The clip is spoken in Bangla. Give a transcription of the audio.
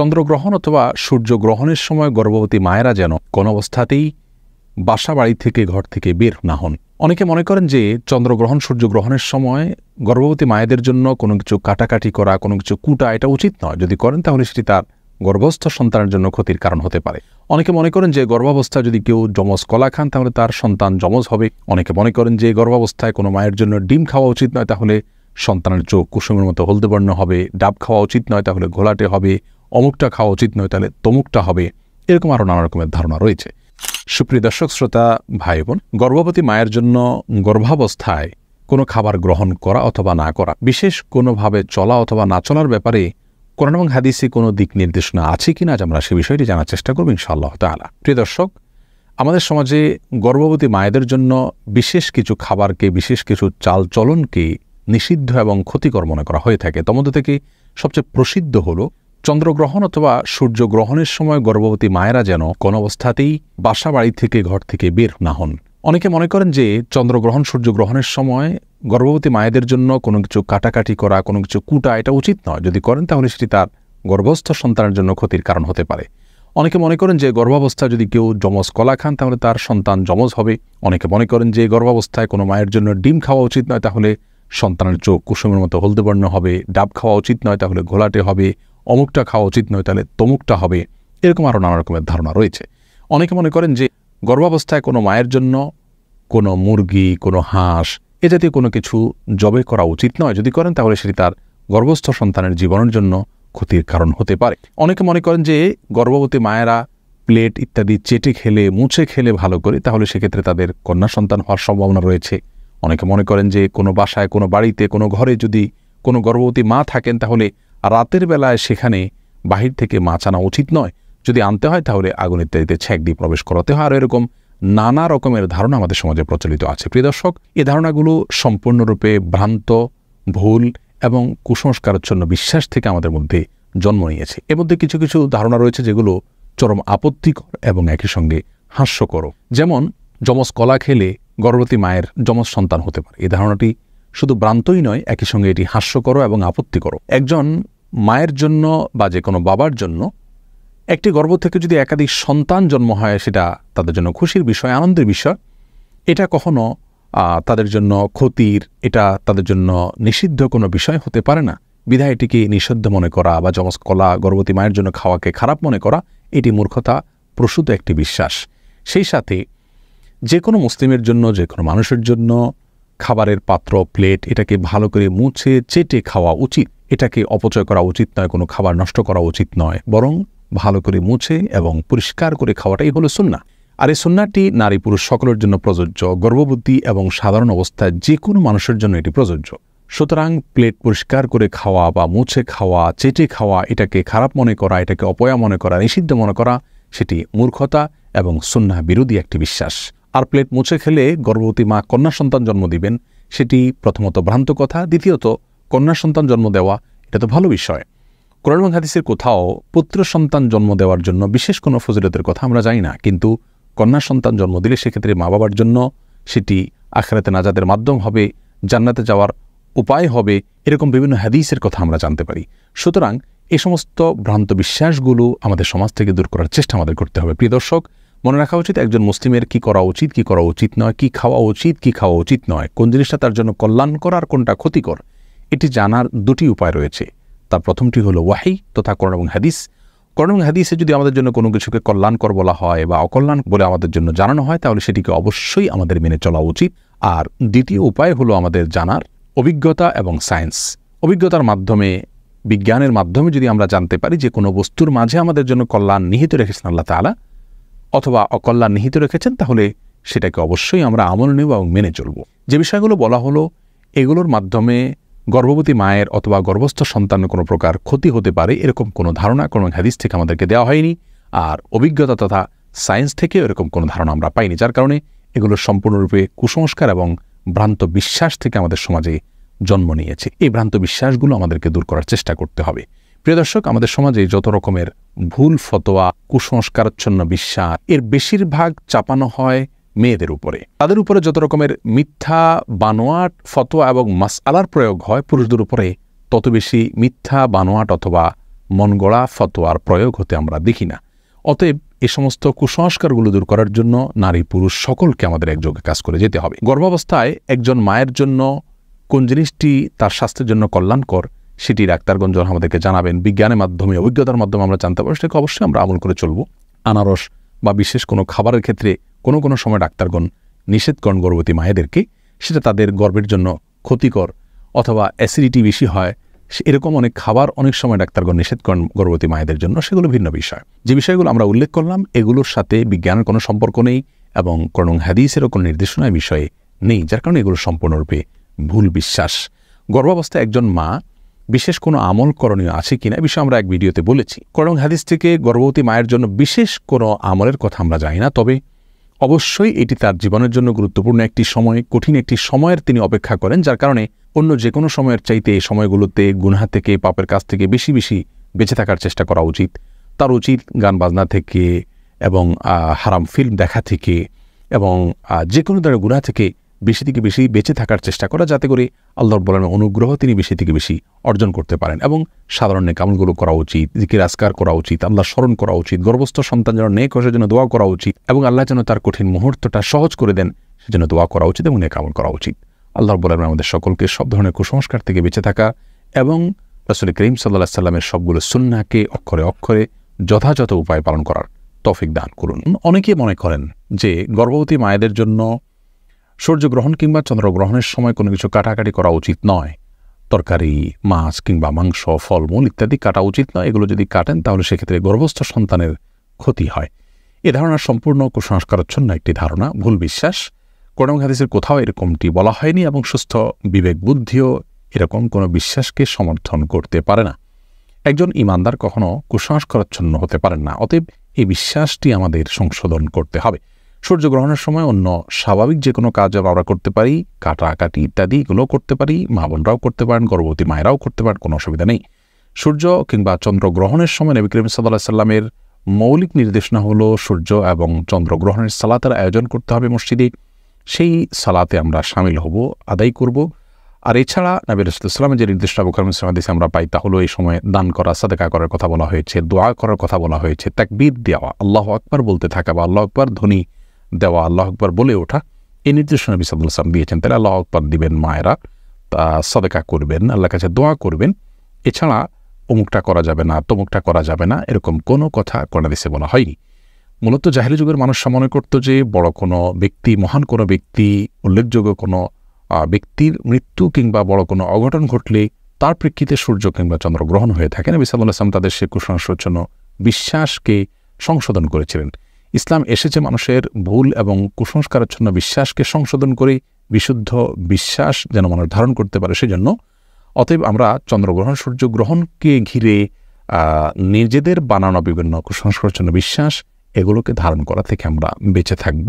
চন্দ্রগ্রহণ অথবা সূর্যগ্রহণের সময় গর্ভবতী মায়েরা যেন কোনো অবস্থাতেই বাসা বাড়ি থেকে ঘর থেকে বের না হন। অনেকে মনে করেন যে চন্দ্রগ্রহণ সূর্যগ্রহণের সময় গর্ভবতী মায়েদের জন্য কোনো কিছু কাটাকাটি করা, কোনো কিছু কুটা এটা উচিত নয়। যদি করেন তাহলে সেটি তার গর্ভস্থ সন্তানের জন্য ক্ষতির কারণ হতে পারে। অনেকে মনে করেন যে গর্ভাবস্থায় যদি কেউ যমজ কলা খান তাহলে তার সন্তান যমজ হবে। অনেকে মনে করেন যে গর্ভাবস্থায় কোনো মায়ের জন্য ডিম খাওয়া উচিত নয়, তাহলে সন্তানের চোখ কুসুমের মতো হলদে বর্ণ হবে। ডাব খাওয়া উচিত নয়, তাহলে ঘোলাটে হবে। অমুকটা খাওয়া উচিত নয়, তাহলে তমুকটা হবে। এরকম আরও নানা রকমের ধারণা রয়েছে। সুপ্রিয় দর্শক শ্রোতা ভাই বোন, গর্ভবতী মায়ের জন্য গর্ভাবস্থায় কোনো খাবার গ্রহণ করা অথবা না করা, বিশেষ কোনোভাবে চলা অথবা না চলার ব্যাপারে কোরআন এবং হাদিসে কোনো দিক নির্দেশনা আছে কিনা আজ আমরা সে বিষয়টি জানার চেষ্টা করব ইনশাআল্লাহ তাআলা। প্রিয় দর্শক, আমাদের সমাজে গর্ভবতী মায়েদের জন্য বিশেষ কিছু খাবারকে, বিশেষ কিছু চালচলনকে নিষিদ্ধ এবং ক্ষতিকর মনে করা হয়ে থাকে। তন্মধ্য থেকে সবচেয়ে প্রসিদ্ধ হল চন্দ্রগ্রহণ অথবা সূর্যগ্রহণের সময় গর্ভবতী মায়েরা যেন কোনো অবস্থাতেই বাসা বাড়ি থেকে ঘর থেকে বের না হন। অনেকে মনে করেন যে চন্দ্রগ্রহণ সূর্যগ্রহণের সময় গর্ভবতী মায়েদের জন্য কোনো কিছু কাটাকাটি করা, কোনো কিছু কুটা এটা উচিত নয়। যদি করেন তাহলে সেটি তার গর্ভস্থ সন্তানের জন্য ক্ষতির কারণ হতে পারে। অনেকে মনে করেন যে গর্ভাবস্থায় যদি কেউ যমজ কলা খান তাহলে তার সন্তান যমজ হবে। অনেকে মনে করেন যে গর্ভাবস্থায় কোনো মায়ের জন্য ডিম খাওয়া উচিত নয়, তাহলে সন্তানের চোখ কুসুমের মতো হলদে বর্ণ হবে। ডাব খাওয়া উচিত নয়, তাহলে ঘোলাটে হবে। অমুকটা খাওয়া উচিত নয়, তাহলে তমুকটা হবে। এরকম আরও নানা রকমের ধারণা রয়েছে। অনেকে মনে করেন যে গর্ভাবস্থায় কোনো মায়ের জন্য কোনো মুরগি, কোনো হাঁস এ জাতীয় কোনো কিছু জবে করা উচিত নয়। যদি করেন তাহলে সেটি তার গর্ভস্থ সন্তানের জীবনের জন্য ক্ষতির কারণ হতে পারে। অনেকে মনে করেন যে গর্ভবতী মায়েরা প্লেট ইত্যাদি চেটে খেলে, মুছে খেলে ভালো করে, তাহলে সেক্ষেত্রে তাদের কন্যা সন্তান হওয়ার সম্ভাবনা রয়েছে। অনেকে মনে করেন যে কোনো বাসায়, কোনো বাড়িতে, কোনো ঘরে যদি কোনো গর্ভবতী মা থাকেন তাহলে রাতের বেলায় সেখানে বাহির থেকে মাছ আনা উচিত নয়। যদি আনতে হয় তাহলে আগুন ইত্যাদিতে ছ্যাঁক দিয়ে প্রবেশ করাতে হয়। আর এরকম নানা রকমের ধারণা আমাদের সমাজে প্রচলিত আছে। প্রিয় দর্শক, এই ধারণাগুলো সম্পূর্ণরূপে ভ্রান্ত, ভুল এবং কুসংস্কারাচ্ছন্ন বিশ্বাস থেকে আমাদের মধ্যে জন্ম নিয়েছে। এর মধ্যে কিছু কিছু ধারণা রয়েছে যেগুলো চরম আপত্তিকর এবং একই সঙ্গে হাস্যকর। যেমন যমজ কলা খেলে গর্ভবতী মায়ের যমজ সন্তান হতে পারে। এই ধারণাটি শুধু ভ্রান্তই নয়, একই সঙ্গে এটি হাস্যকর এবং আপত্তিকর। একজন মায়ের জন্য বা যে কোনো বাবার জন্য একটি গর্ভ থেকে যদি একাধিক সন্তান জন্ম হয় সেটা তাদের জন্য খুশির বিষয়, আনন্দের বিষয়। এটা কখনো তাদের জন্য ক্ষতির, এটা তাদের জন্য নিষিদ্ধ কোনো বিষয় হতে পারে না। বিধায় এটিকে নিষিদ্ধ মনে করা বা যমজ কলা গর্ভবতী মায়ের জন্য খাওয়াকে খারাপ মনে করা, এটি মূর্খতা প্রসূত একটি বিশ্বাস। সেই সাথে যে কোনো মুসলিমের জন্য, যে কোনো মানুষের জন্য খাবারের পাত্র, প্লেট এটাকে ভালো করে মুছে চেটে খাওয়া উচিত। এটাকে অপচয় করা উচিত নয়, কোনো খাবার নষ্ট করা উচিত নয়, বরং ভালো করে মুছে এবং পরিষ্কার করে খাওয়াটাই হলো সুন্নাহ। আর এই সুন্নাহটি নারী পুরুষ সকলের জন্য প্রযোজ্য। গর্ভবতী এবং সাধারণ অবস্থায় যে কোনো মানুষের জন্য এটি প্রযোজ্য। সুতরাং প্লেট পরিষ্কার করে খাওয়া বা মুছে খাওয়া, চেটে খাওয়া এটাকে খারাপ মনে করা, এটাকে অপয়া মনে করা, নিষিদ্ধ মনে করা, সেটি মূর্খতা এবং সুন্নাহ বিরোধী একটি বিশ্বাস। আর প্লেট মুছে খেলে গর্ভবতী মা কন্যা সন্তান জন্ম দিবেন, সেটি প্রথমত ভ্রান্ত কথা। দ্বিতীয়ত কন্যা সন্তান জন্ম দেওয়া এটা তো ভালো বিষয়। কোরআন এবং হাদিসের কোথাও পুত্র সন্তান জন্ম দেওয়ার জন্য বিশেষ কোনো ফজিলতের কথা আমরা জানি না, কিন্তু কন্যা সন্তান জন্ম দিলে সেক্ষেত্রে মা বাবার জন্য সেটি আখিরাতে নাজাতের মাধ্যম হবে, জান্নাতে যাওয়ার উপায় হবে, এরকম বিভিন্ন হাদিসের কথা আমরা জানতে পারি। সুতরাং এই সমস্ত ভ্রান্ত বিশ্বাসগুলো আমাদের সমাজ থেকে দূর করার চেষ্টা আমাদের করতে হবে। প্রিয় দর্শক, মনে রাখা উচিত একজন মুসলিমের কি করা উচিত, কি করা উচিত নয়, কি খাওয়া উচিত, কি খাওয়া উচিত নয়, কোন জিনিসটা তার জন্য কল্যাণকর আর কোনটা ক্ষতিকর, এটি জানার দুটি উপায় রয়েছে। তার প্রথমটি হলো ওয়াহি তথা কোরআন এবং হাদিস। কোরআন এবং হাদিসে যদি আমাদের জন্য কোনো কিছুকে কল্যাণকর বলা হয় বা অকল্যাণ বলে আমাদের জন্য জানানো হয় তাহলে সেটিকে অবশ্যই আমাদের মেনে চলা উচিত। আর দ্বিতীয় উপায় হলো আমাদের জানার অভিজ্ঞতা এবং সায়েন্স। অভিজ্ঞতার মাধ্যমে, বিজ্ঞানের মাধ্যমে যদি আমরা জানতে পারি যে কোনো বস্তুর মাঝে আমাদের জন্য কল্যাণ নিহিত রেখেছেন আল্লাহ তাআলা অথবা অকল্যাণ নিহিত রেখেছেন, তাহলে সেটাকে অবশ্যই আমরা আমল নেব এবং মেনে চলব। যে বিষয়গুলো বলা হলো এগুলোর মাধ্যমে গর্ভবতী মায়ের অথবা গর্ভস্থ সন্তানের কোনো প্রকার ক্ষতি হতে পারে এরকম কোনো ধারণা কোনো হাদিস থেকে আমাদেরকে দেওয়া হয়নি। আর অভিজ্ঞতা তথা সায়েন্স থেকে এরকম কোনো ধারণা আমরা পাইনি, যার কারণে এগুলো সম্পূর্ণরূপে কুসংস্কার এবং ভ্রান্ত বিশ্বাস থেকে আমাদের সমাজে জন্ম নিয়েছে। এই ভ্রান্ত বিশ্বাসগুলো আমাদেরকে দূর করার চেষ্টা করতে হবে। প্রিয় দর্শক, আমাদের সমাজে যত রকমের ভুল ফতোয়া, কুসংস্কারাচ্ছন্ন বিশ্বাস এর বেশিরভাগ চাপানো হয় মেয়েদের উপরে। তাদের উপরে যত রকমের মিথ্যা বানোয়াট ফতোয়া এবং মাসআলার প্রয়োগ হয় পুরুষদের উপরে, তত বেশি মিথ্যা বানোয়াট অথবা মন গড়া ফতোয়ার প্রয়োগ হতে আমরা দেখি না। অতএব এ সমস্ত কুসংস্কারগুলো দূর করার জন্য নারী পুরুষ সকলকে আমাদের একযোগে কাজ করে যেতে হবে। গর্ভাবস্থায় একজন মায়ের জন্য কোন জিনিসটি তার স্বাস্থ্যের জন্য কল্যাণকর সেটি ডাক্তারগণ যখন আমাদেরকে জানাবেন, বিজ্ঞানের মাধ্যমে, অভিজ্ঞতার মাধ্যমে আমরা জানতে পারবো, সেটাকে অবশ্যই আমরা আমল করে চলব। আনারস বা বিশেষ কোনো খাবারের ক্ষেত্রে কোনো সময় ডাক্তারগণ নিষেধ করেন গর্ভবতী মায়েদেরকে, সেটা তাদের গর্ভের জন্য ক্ষতিকর অথবা অ্যাসিডিটি বেশি হয়, এরকম অনেক খাবার অনেক সময় ডাক্তারগণ নিষেধ করেন গর্ভবতী মায়েদের জন্য, সেগুলো ভিন্ন বিষয়। যে বিষয়গুলো আমরা উল্লেখ করলাম এগুলোর সাথে বিজ্ঞানের কোনো সম্পর্ক নেই এবং কোরআন হাদিসেরও কোনো নির্দেশনা বিষয়ে নেই, যার কারণে এগুলো সম্পূর্ণরূপে ভুল বিশ্বাস। গর্ভাবস্থায় একজন মা বিশেষ কোনো আমল করণীয় আছে কিনা এ বিষয়ে আমরা এক ভিডিওতে বলেছি। কোরআন হাদিস থেকে গর্ভবতী মায়ের জন্য বিশেষ কোনো আমলের কথা আমরা জানি না, তবে অবশ্যই এটি তার জীবনের জন্য গুরুত্বপূর্ণ একটি সময়, কঠিন একটি সময়ের তিনি অপেক্ষা করেন, যার কারণে অন্য যে কোনো সময়ের চাইতে এই সময়গুলোতে গুনাহ থেকে, পাপের কাছ থেকে বেশি বেশি বেঁচে থাকার চেষ্টা করা উচিত। তার উচিত গান বাজনা থেকে এবং হারাম ফিল্ম দেখা থেকে এবং যে কোনো ধরনের গুনাহ থেকে বেশি থেকে বেশি বেঁচে থাকার চেষ্টা করা, যাতে করে আল্লাহর বলেন অনুগ্রহ তিনি বেশি থেকে বেশি অর্জন করতে পারেন। এবং সাধারণ নেক আমলগুলো করা উচিত, জিকির আজকার করা উচিত, আল্লাহ স্মরণ করা উচিত, গর্ভস্থ সন্তান যেন নেক হওয়ার জন্য দোয়া করা উচিত এবং আল্লাহ যেন তার কঠিন মুহূর্তটা সহজ করে দেন সেজন্য দোয়া করা উচিত এবং নেক আমল করা উচিত। আল্লাহর বলেন আমাদের সকলকে সব ধরনের কুসংস্কার থেকে বেঁচে থাকা এবং রাসূল করিম সাল্লাল্লাহু আলাইহি সাল্লামের সবগুলো সুন্নাহকে অক্ষরে অক্ষরে যথাযথ উপায় পালন করার তৌফিক দান করুন। অনেকে মনে করেন যে গর্ভবতী মায়েদের জন্য সূর্যগ্রহণ কিংবা চন্দ্রগ্রহণের সময় কোনো কিছু কাটাকাটি করা উচিত নয়, তরকারি, মাছ কিংবা মাংস, ফলমূল ইত্যাদি কাটা উচিত নয়। এগুলো যদি কাটেন তাহলে সেক্ষেত্রে গর্ভস্থ সন্তানের ক্ষতি হয়। এ ধারণা সম্পূর্ণ কুসংস্কারাচ্ছন্ন একটি ধারণা, ভুল বিশ্বাস। কোরআন হাদিসের কোথাও এরকমটি বলা হয়নি এবং সুস্থ বিবেক বুদ্ধিও এরকম কোনো বিশ্বাসকে সমর্থন করতে পারে না। একজন ঈমানদার কখনো কুসংস্কারাচ্ছন্ন হতে পারেন না। অতএব এই বিশ্বাসটি আমাদের সংশোধন করতে হবে। সূর্যগ্রহণের সময় অন্য স্বাভাবিক যে কোনো কাজ আমরা করতে পারি, কাটাকাটি ইত্যাদি এগুলো করতে পারি, মা বোনরাও করতে পারেন, গর্ভবতী মায়েরাও করতে পারেন, কোনো অসুবিধা নেই। সূর্য কিংবা চন্দ্রগ্রহণের সময় নবী করিম সাল্লাল্লাহু আলাইহি সাল্লামের মৌলিক নির্দেশনা হলো সূর্য এবং চন্দ্রগ্রহণের সালাতের আয়োজন করতে হবে মসজিদে, সেই সালাতে আমরা শামিল হব, আদায় করব। আর এছাড়া নবী রাসূলুল্লাহ সাল্লাল্লাহু আলাইহি ওয়াসাল্লামের যে নির্দেশনা বুখারী মুসলিম হাদিসে আমরা পাই তা হলো এই সময় দান করা, সাদকা করার কথা বলা হয়েছে, দোয়া করার কথা বলা হয়েছে, তাকবীর দেওয়া, আল্লাহু আকবার বলতে থাকা বা আল্লাহু আকবার ধ্বনি দেওয়া, আল্লাহু আকবার বলে ওঠা, এই নির্দেশনা নবী সাল্লাল্লাহু আলাইহি ওয়াসাল্লাম দিয়েছেন। তাহলে আল্লাহু আকবার দিবেন মায়েরা, সাদকা করবেন, আল্লাহর কাছে দোয়া করবেন। এছাড়া অমুকটা করা যাবে না, তমুকটা করা যাবে না, এরকম কোনো কথা কোরআন হাদিসে বলা হয়নি। মূলত জাহেলি যুগের মানুষ মনে করত যে বড় কোনো ব্যক্তি, মহান কোনো ব্যক্তি, উল্লেখযোগ্য কোনো ব্যক্তির মৃত্যু কিংবা বড় কোনো অঘটন ঘটলে তার প্রেক্ষিতে সূর্য কিংবা চন্দ্রগ্রহণ হয়ে থাকে। নবী সাল্লাল্লাহু আলাইহি ওয়াসাল্লাম তাদের সে কুসংস্কারাচ্ছন্ন বিশ্বাসকে সংশোধন করেছিলেন। ইসলাম এসেছে মানুষের ভুল এবং কুসংস্কারাচ্ছন্ন বিশ্বাসকে সংশোধন করে বিশুদ্ধ বিশ্বাস যেন মানুষ ধারণ করতে পারে সেজন্য। অতএব আমরা চন্দ্রগ্রহণ, সূর্যগ্রহণকে ঘিরে নিজেদের বানানো বিভিন্ন কুসংস্কারাচ্ছন্ন বিশ্বাস এগুলোকে ধারণ করা থেকে আমরা বেঁচে থাকব।